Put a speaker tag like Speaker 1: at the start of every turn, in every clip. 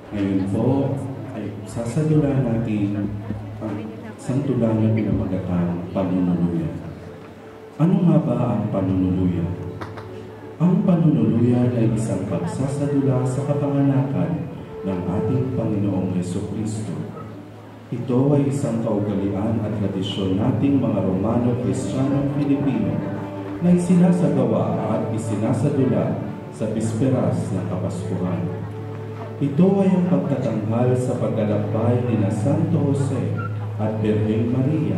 Speaker 1: Ngayon po ay sasadulahan natin ang santulan na pinamagatang panunuluyan. Ano nga ba ang panunuluyan? Ang panunuluyan ay isang pagsasadula sa kapanganakan ng ating Panginoong Jesucristo. Ito ay isang kaugalian at tradisyon nating mga Romano-Kristiyanong Pilipino na isinasagawa at isinasadula sa bisperas ng Kapaskuhan. Ito ay ang pagtatanghal sa paglalakbay ni Santo Jose at Birheng Maria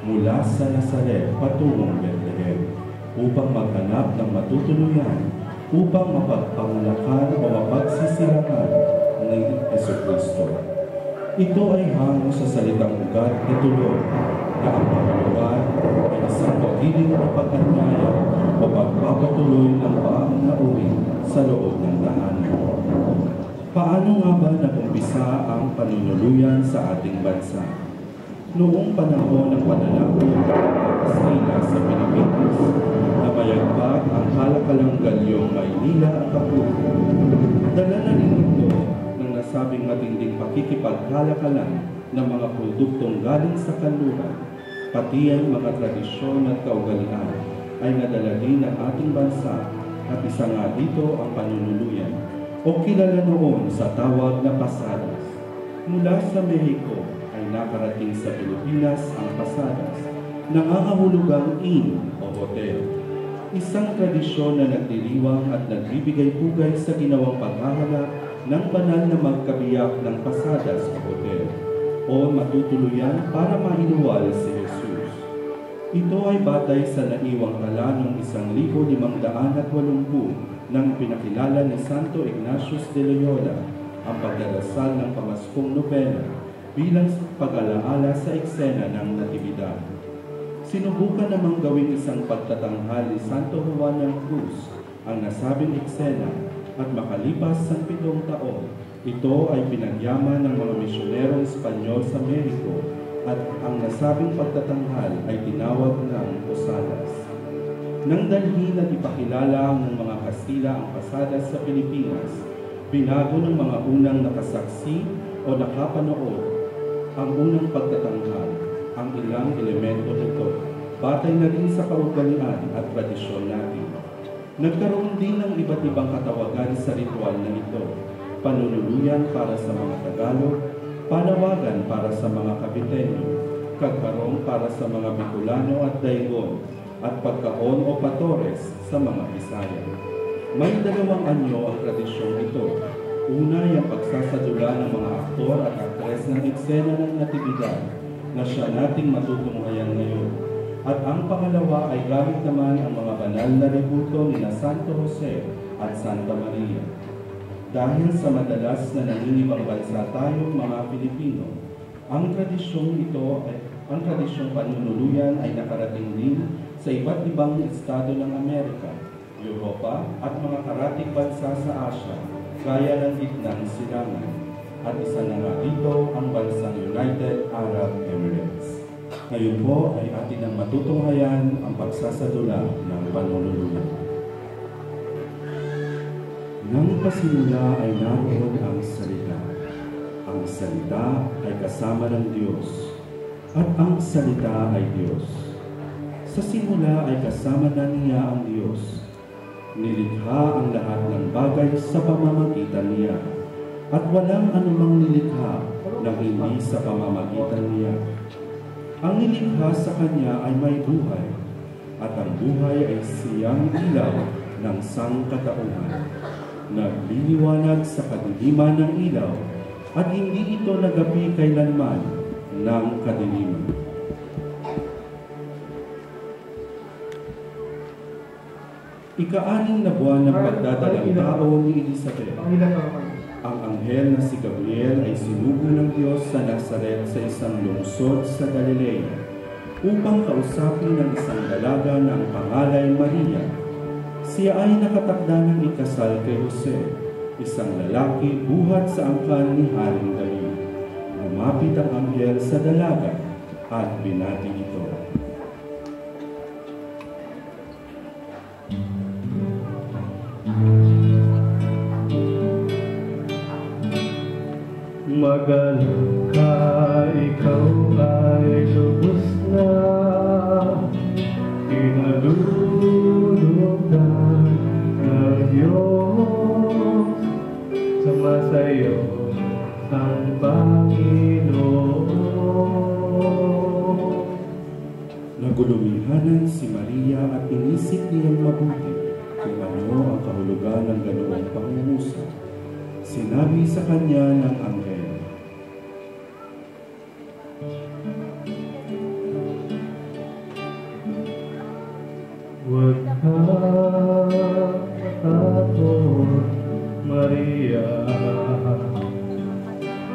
Speaker 1: mula sa Nazaret patungong Bethlehem upang maghanap ng matutuluyan upang mapagpangalakan o mapagsisirakan ng Jesucristo. Ito ay hango sa salitang ugat na tulog na ang pangalawan ay isang pagiging na pag-anyaya o pagpapatuloy ng pananauri sa loob ng tahanan. Paano nga ba nagumpisa ang panunuluyan sa ating bansa? Noong panahon ng pananakop ng Kastila sa Pilipinas, namayagpag ang halakalang galyong Maynila at Capuzco. Dala na rin ito ng nasabing matinding pakikipaghalakalan ng mga produktong galing sa kanluran, pati ang mga tradisyon at kaugalian ay nadala din ng ating bansa at isa nga dito ang panunuluyan o kilala noon sa tawag na pasadas. Mula sa Mexico ay nakarating sa Pilipinas ang pasadas, nangangahulugang inn o hotel. Isang tradisyon na nagdiriwang at nagbibigay-pugay sa ginawang paghahanap ng banal na magkabiyak ng pasadas o hotel o matutuluyan para mailuwal si Jesus. Ito ay batay sa naiwang tala noong 1580 nang pinakilala ni Santo Ignatius de Loyola ang pagdarasal ng pamaskong nobena bilang pag-alaala sa eksena ng Natividad. Sinubukan namang gawing isang pagtatanghal ni Santo Juan ng Cruz ang nasabing eksena at makalipas ang 7 taon, ito ay pinagyaman ng mga misyonerong Espanyol sa Mexico at ang nasabing pagtatanghal ay tinawag ng Posadas. Nang dalhin at ipakilala ng mga Kastila ang pasadas sa Pilipinas, binago ng mga unang nakasaksi o nakapanood ang unang pagtatanghal, ang ilang elemento nito, batay na rin sa kaugalian at tradisyon natin. Nagkaroon din ng iba't ibang katawagan sa ritual na ito, panunuluyan para sa mga Tagalog, panawagan para sa mga Caviteño, kagkarong para sa mga Bicolano at Daegon, at pagkaon o patores sa mga Bisaya. May 2 anyo ang tradisyong ito. Una ay ang pagsasadula ng mga aktor at aktres ng eksena ng Natividad na siya nating matutunghayan ngayon. At ang pangalawa ay gamit naman ang mga banal na rebulto ni Santo Jose at Santa Maria. Dahil sa madalas na nanginibang bansa tayong mga Pilipino, ang tradisyong panunuluyan ay nakarating din sa iba't ibang estado ng Amerika, Europa at mga karatig bansa sa Asia, gaya ng Gitnang Silangan. At isa na nga dito ang bansang United Arab Emirates. Ngayon po ay atin ang matutunghayan ang pagsasadula ng panunuluyan. Nang pasimula ay naroon ang salita. Ang salita ay kasama ng Diyos, at ang salita ay Diyos. Sa simula ay kasama na niya ang Diyos. Nilikha ang lahat ng bagay sa pamamagitan niya, at walang anumang nilikha na hindi sa pamamagitan niya. Ang nilikha sa Kanya ay may buhay, at ang buhay ay siyang ilaw ng sangkatauhan. Nagliliwanag sa kadiliman ng ilaw, at hindi ito nagapi kailanman ng kadiliman. Ika-6 na buwan ng pagdadalang tao ni Elizabeth. Ang anghel na si Gabriel ay sinugo ng Diyos sa Nazaret sa isang lungsod sa Galilea upang kausapin ng isang dalaga na ang pangalay Maria. Siya ay nakatakda ng ikasal kay Jose, isang lalaki buhat sa angkan ni Haring David. Lumapit ang anghel sa dalaga at binati ito.
Speaker 2: Magalang ka, ikaw ay lubos na inalulugdan ng Diyos. Sumasayo ang Panginoon.
Speaker 1: Nagulumihanan si Maria at inisip niyang mabuti kung ano ang kahulugan ng ganoong pangungusap. Sinabi sa kanya ng anghel,
Speaker 2: "Huwag ka matakot, Maria,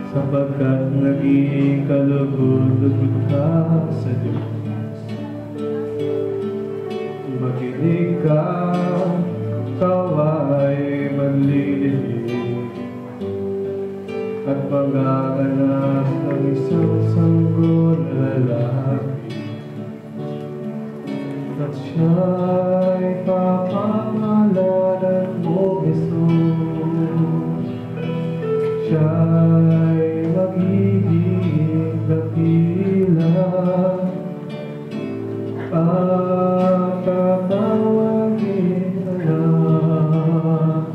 Speaker 2: sapagkat naging kalugod-lugod ka sa Diyos. Makinig ka, ikaw ay manlilihim, at magaganap ng isang sanggol na lalaki, at siya'y papangalanan mo, Jesus. Siya'y magiging dakila at tatawagin anak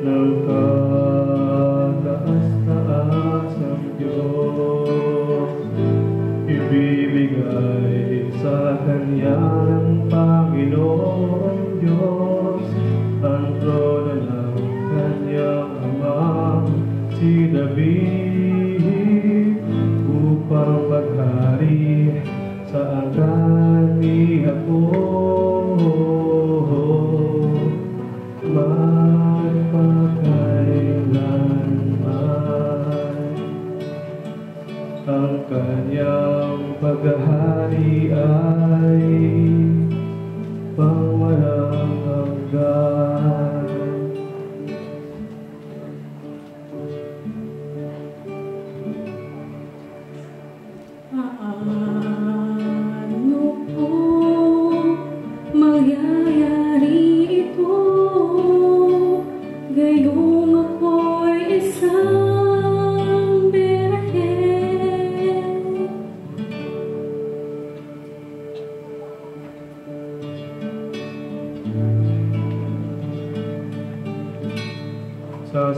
Speaker 2: ng kataas-taas ng Diyos. Ibibigay sa kanya ng Panginoong Diyos ang trono ng kanyang ama, si David, upang maghari sa hanggan ni Jacob magpakailanman. Ang kanyang paghahari ay pangwalang hanggan.
Speaker 3: Paano po mangyayari ito? Gayong ako'y isang birhen.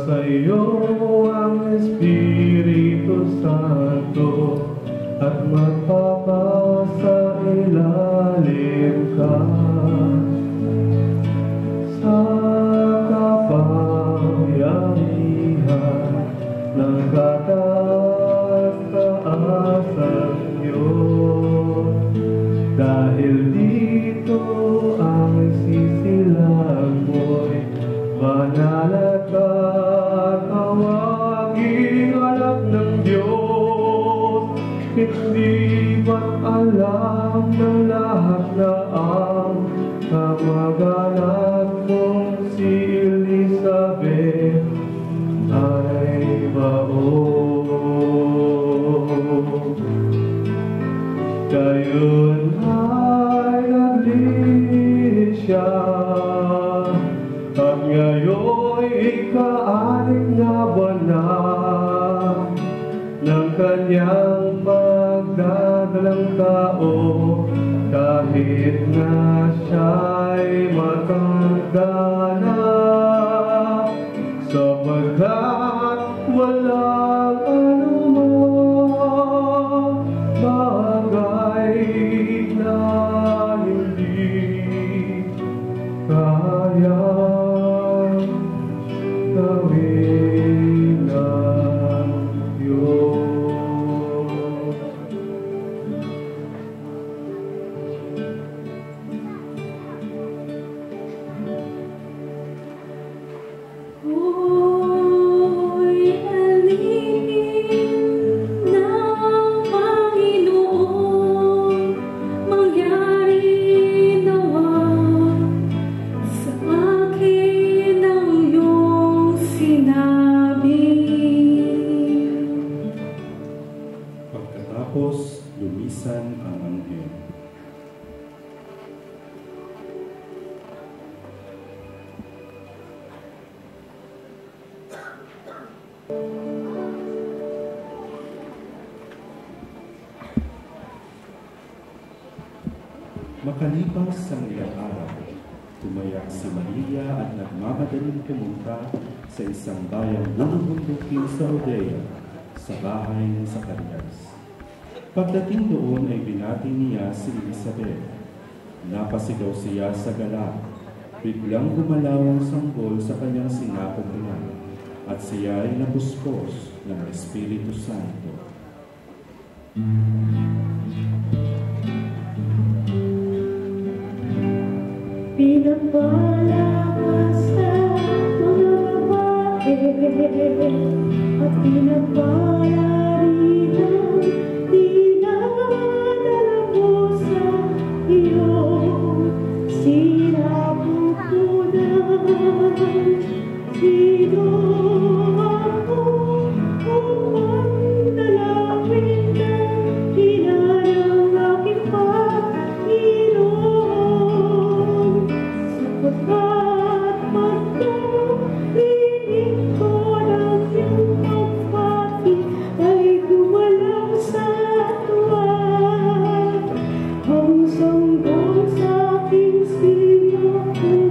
Speaker 2: Sa iyo ang Espiritu Santo, at magpapasa ilalim ka sa kapangyarihan ng kataas-taasang Diyos. Dahil dito ang sisilang mo'y banal at tawaging anak ng Diyos. Hindi ba't alam ng lahat na ang kamag-anak mong si Elizabeth ay baon? Gayon ay naglihis siya, at ngayon'y ika-anim na buwan na ng kanyang magdadalang tao, kahit na siya'y matanda na, sapagkat walang anumang bagay na hindi kaya gawin ng Diyos.
Speaker 3: Ako'y alipin ng Panginoon, mangyari nawa sa akin ang iyong sinabi.
Speaker 1: pagkatapos lumisan ang anghel. Makalipas ang ilang araw, tumayak si Maria at nagmamadaling pumunta sa isang bayang bubundukin sa Judea, sa bahay ng Zacarias. Pagdating doon ay binati niya si Elizabeth. Napasigaw siya sa galak. Biglang gumalaw ang sanggol sa kanyang sinapupunan at siya ay napuspos ng Espiritu Santo.
Speaker 3: Pinagpala ka sa mga babae at pinagpala rin ang dinadala mo sa iyong sinapupunan. Sino ako upang dalawin ka, ina ng aking Panginoon? Sapagkat pagkarinig ko ng iyong pagbati ay gumalang sa tuwa. Ang sanggol sa aking sinapupunan.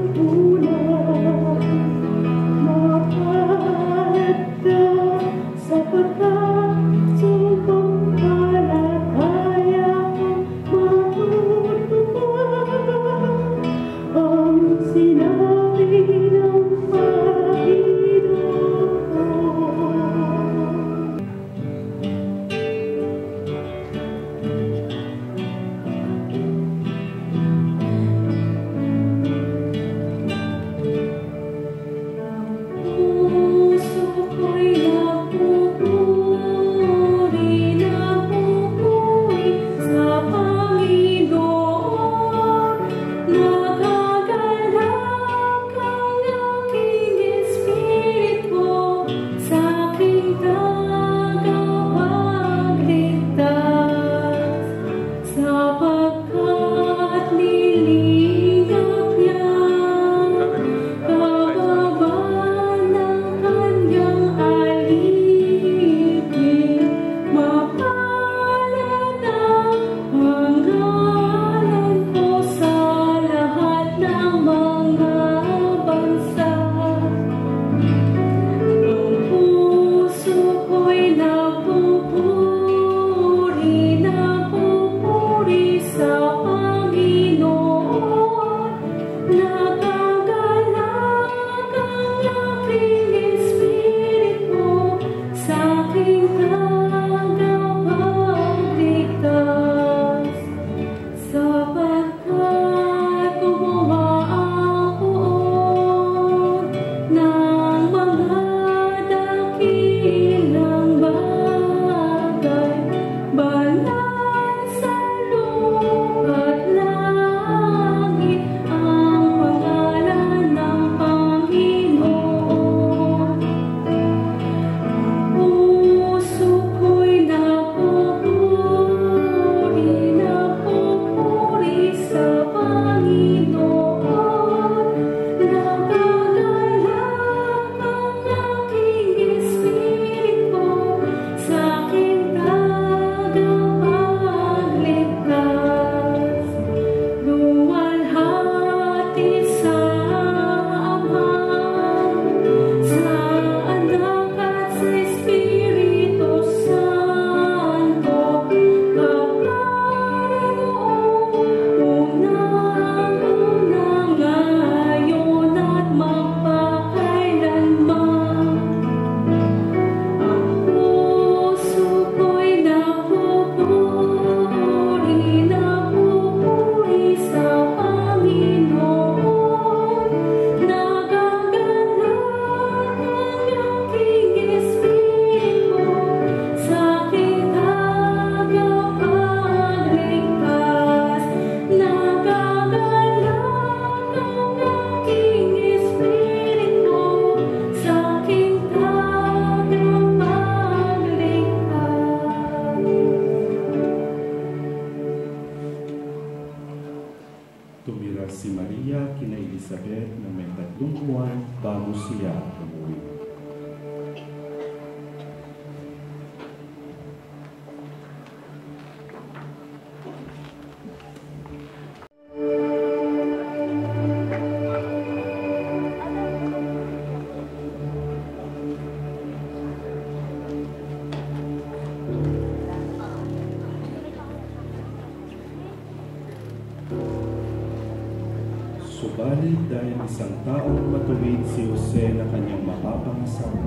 Speaker 1: Subalit dahil isang taong matuwid si Jose na kanyang mapapangasawa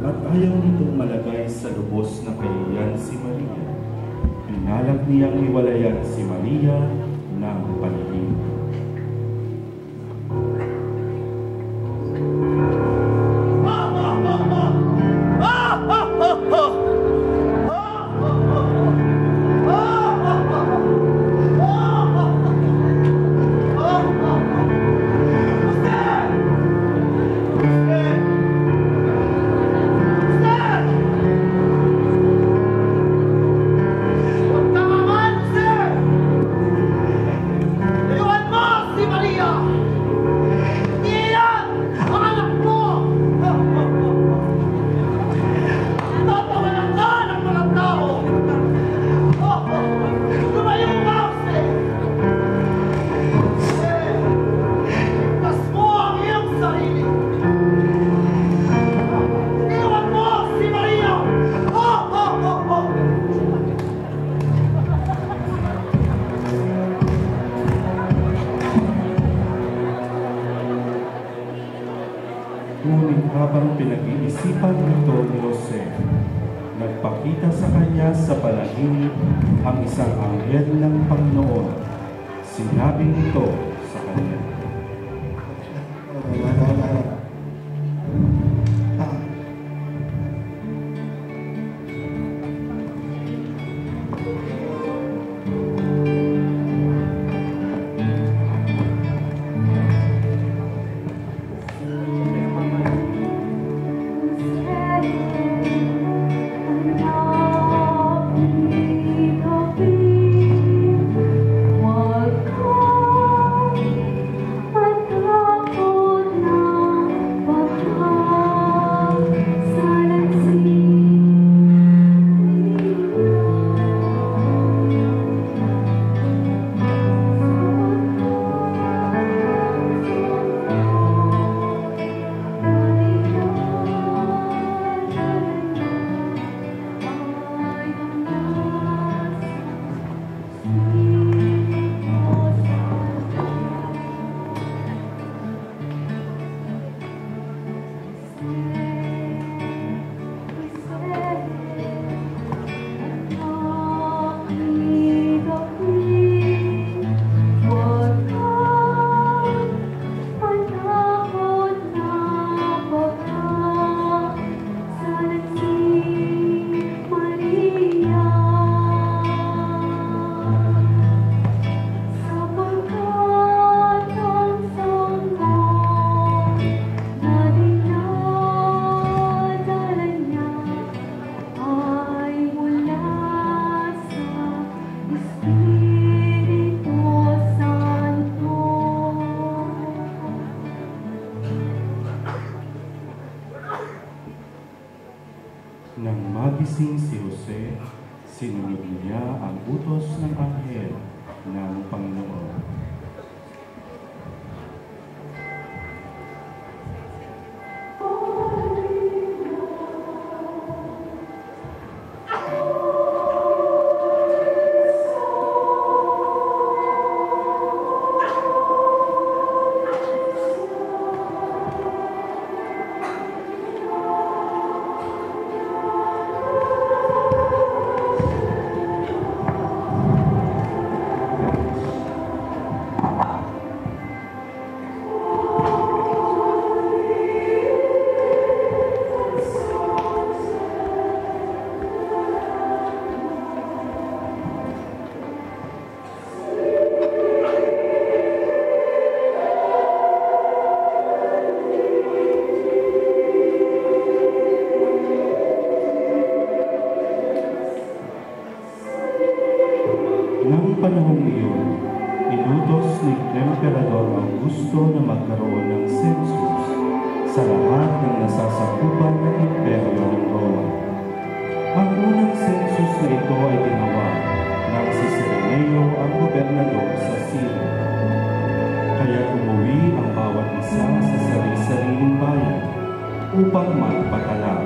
Speaker 1: at ayaw nitong malagay sa lubos na kahihiyan si Maria, pinalak niyang hiwalayan si Maria ng panahim. Ngunit habang pinag-iisipan ito ni Jose, nagpakita sa kanya sa panaginip ang isang anghel ng Panginoon. Sinabi nito sa kanya, nang magising si Jose, sinunod niya ang utos ng anghel ng Panginoon. Nang panahong iyon, inutos ni Emperador Augusto na magkaroon ng census sa lahat ng nasasakupan ng Imperyo ng Roma. Ang unang census na ito ay ginawa ng si Cirenio ang gobernador sa Syria. Kaya umuwi ang bawat isa sa sarili-sariling bayan upang magpatala.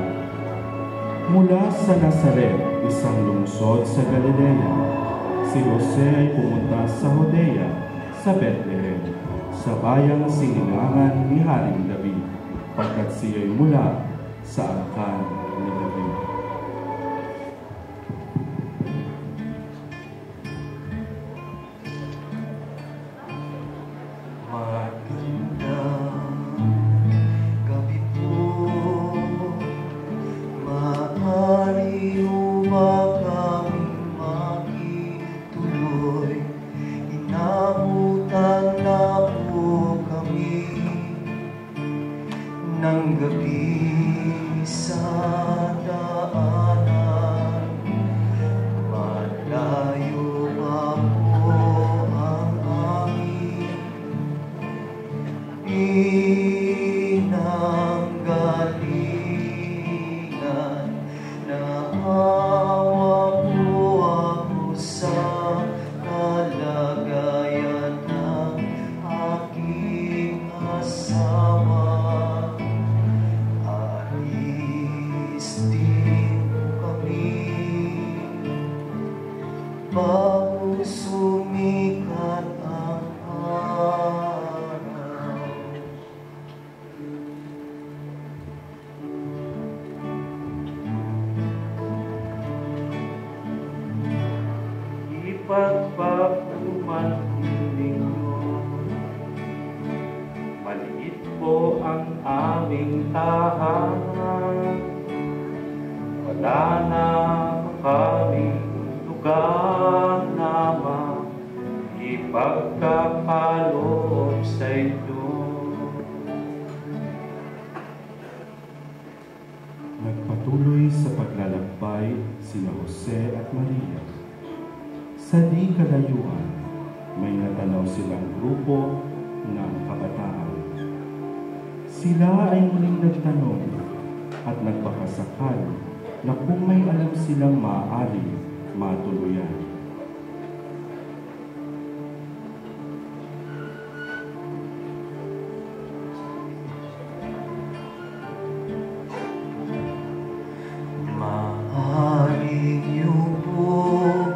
Speaker 1: Mula sa Nazaret, isang lungsod sa Galilea, si Jose ay pumunta sa Judea, sa Bethlehem, sa bayang sinilangan ni Haring David, pagkat siya'y mula sa angkan ni David.
Speaker 4: Ng gabi sa daanan, malayo pa po ang aming pinanggalingan. Naawa po ako sa kalagayan ng aking asawa. Bago sumikat ang araw,
Speaker 1: ipagpapuman ninyo, maliit po ang aming tahanan, wala na kaming lugar na ipagkakalob sa inyo. Nagpatuloy sa paglalakbay sina Jose at Maria. Sa di kalayuan, may natanaw silang grupo ng kabataan. Sila ay muling nagtanong at nagpakasakal na kung may alam silang maaari matuluyan.
Speaker 4: maaari niyo po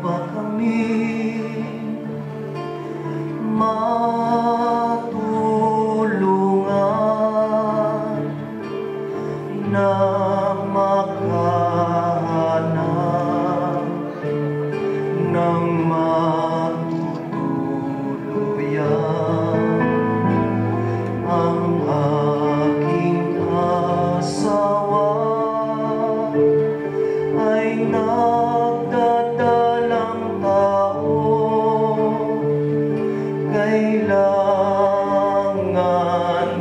Speaker 4: ba kami matulungan na makahanap ng matutuluyan ang aking asawa ay nagdadalang tao, kailangan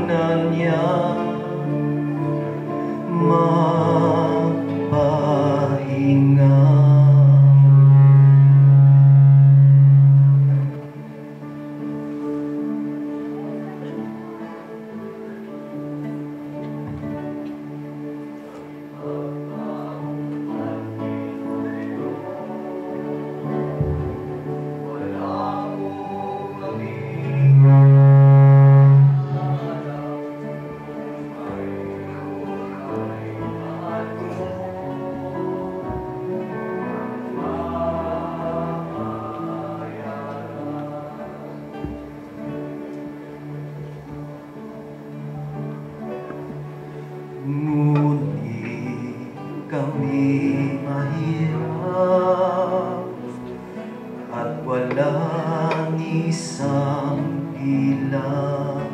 Speaker 4: na niya magpahinga. Ngunit kami mahirap at walang isang ilang.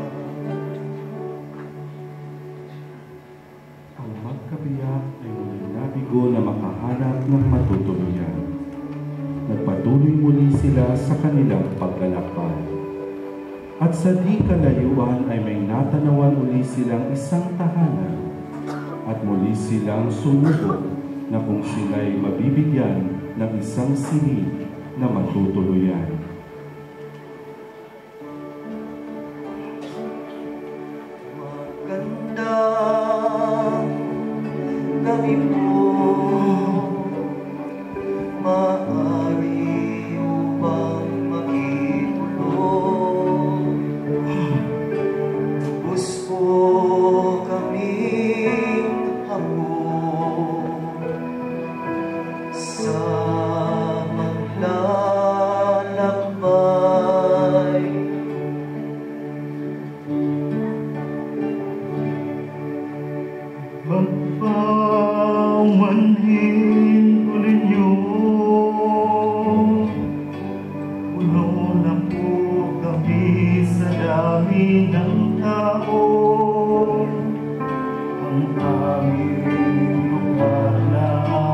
Speaker 1: Ang magkabiyak ay muling nabigo na makahanap ng matutuluyan. Nagpatuloy muli sila sa kanilang paglalakbay. At sa di kalayuan ay may natanawan uli silang isang tahanan. At muli silang sumubok na kung sila'y mabibigyan ng isang silid na matutuluyan.
Speaker 4: Magandang gabi po, maaari upang makitulog. Gusto kaming hamon sa maglalakbay.
Speaker 5: Paumanhin ulit niyo. Puno na po kami sa dami ng tao. Ang aming lugar na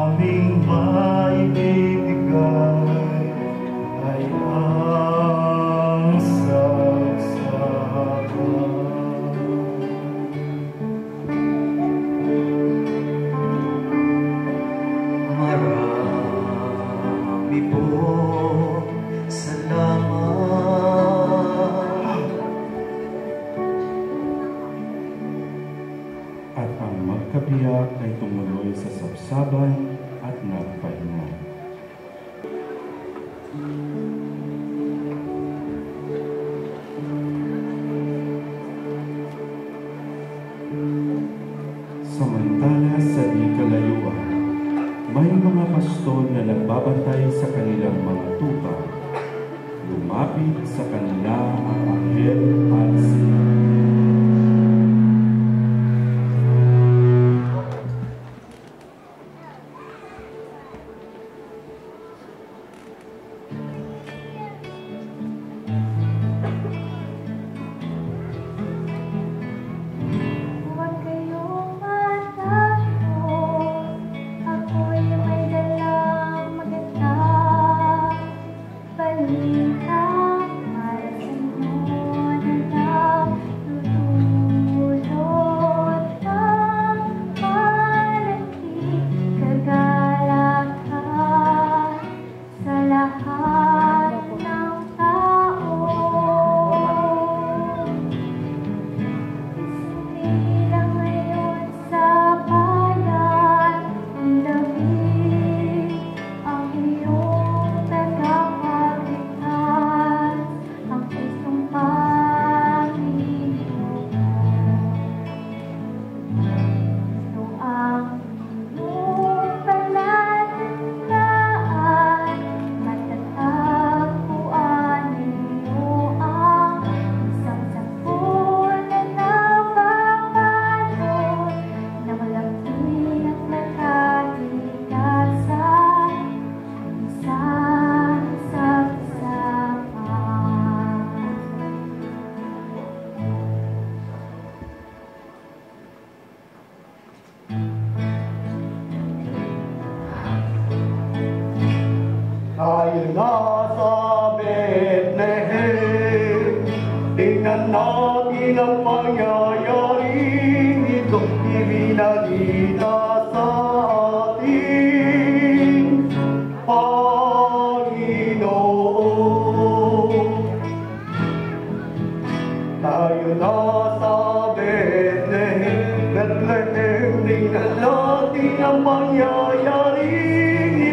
Speaker 5: aming maibibigay ay ang saksakan.
Speaker 4: Marami po salamat.
Speaker 1: At ang magkabiyak ay tumuloy sa sabsaban at nagpahinga. Samantala sa di kalayuan, may mga pastol na nagbabantay sa kanilang mga tupa. Lumapit sa kanila ang anghel at sinabi,
Speaker 3: Huwag kayong matakot, ako'y may dalang magandang balita para sa inyo na nagdudulot ng malaking kagalakan sa lahat ng tao. Isinilang ngayon sa bayan ng David ang iyong tagapagligtas, ang Kristong Panginoon. Ito ang iyong palatandaan, matatagpuan ninyo ang isang sakuna na pagpapalo na malaki at nakaligtasan, isang saksapan.
Speaker 5: Tayo na sa Bethlehem, tingnan natin ang pangyayaring itong ibinalita sa ating Panginoon. Tayo na sa Bethlehem, tingnan natin ang pangyayaring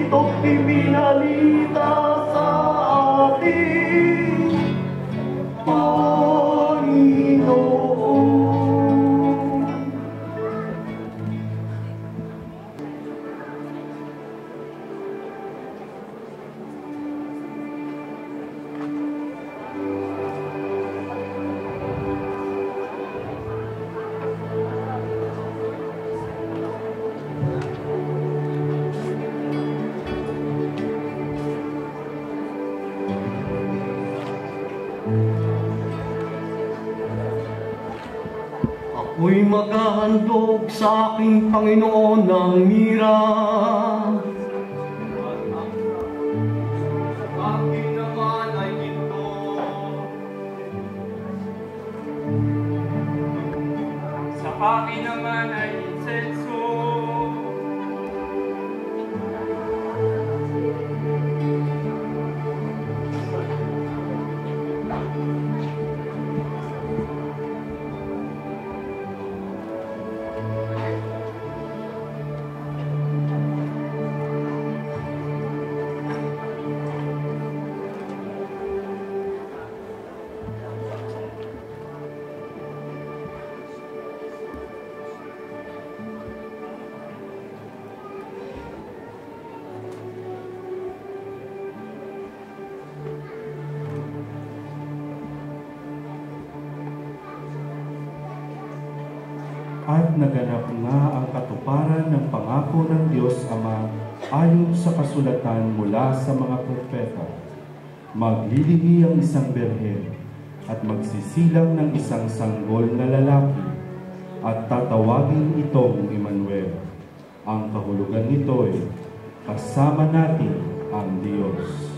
Speaker 5: itong ibinalita sa ating Panginoon. Ako'y maghahandog sa aking Panginoon ng mira. Akin naman ay ginto.
Speaker 2: Sa akin naman ay insenso.
Speaker 1: at naganap nga ang katuparan ng pangako ng Diyos Ama ayon sa kasulatan mula sa mga propeta. Maglilihi ang isang berhen at magsisilang ng isang sanggol na lalaki at tatawagin itong Emmanuel. Ang kahulugan nito ay kasama natin ang Diyos.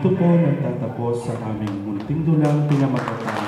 Speaker 1: Dito po nagtatapos sa aming munting dulang pinamagatang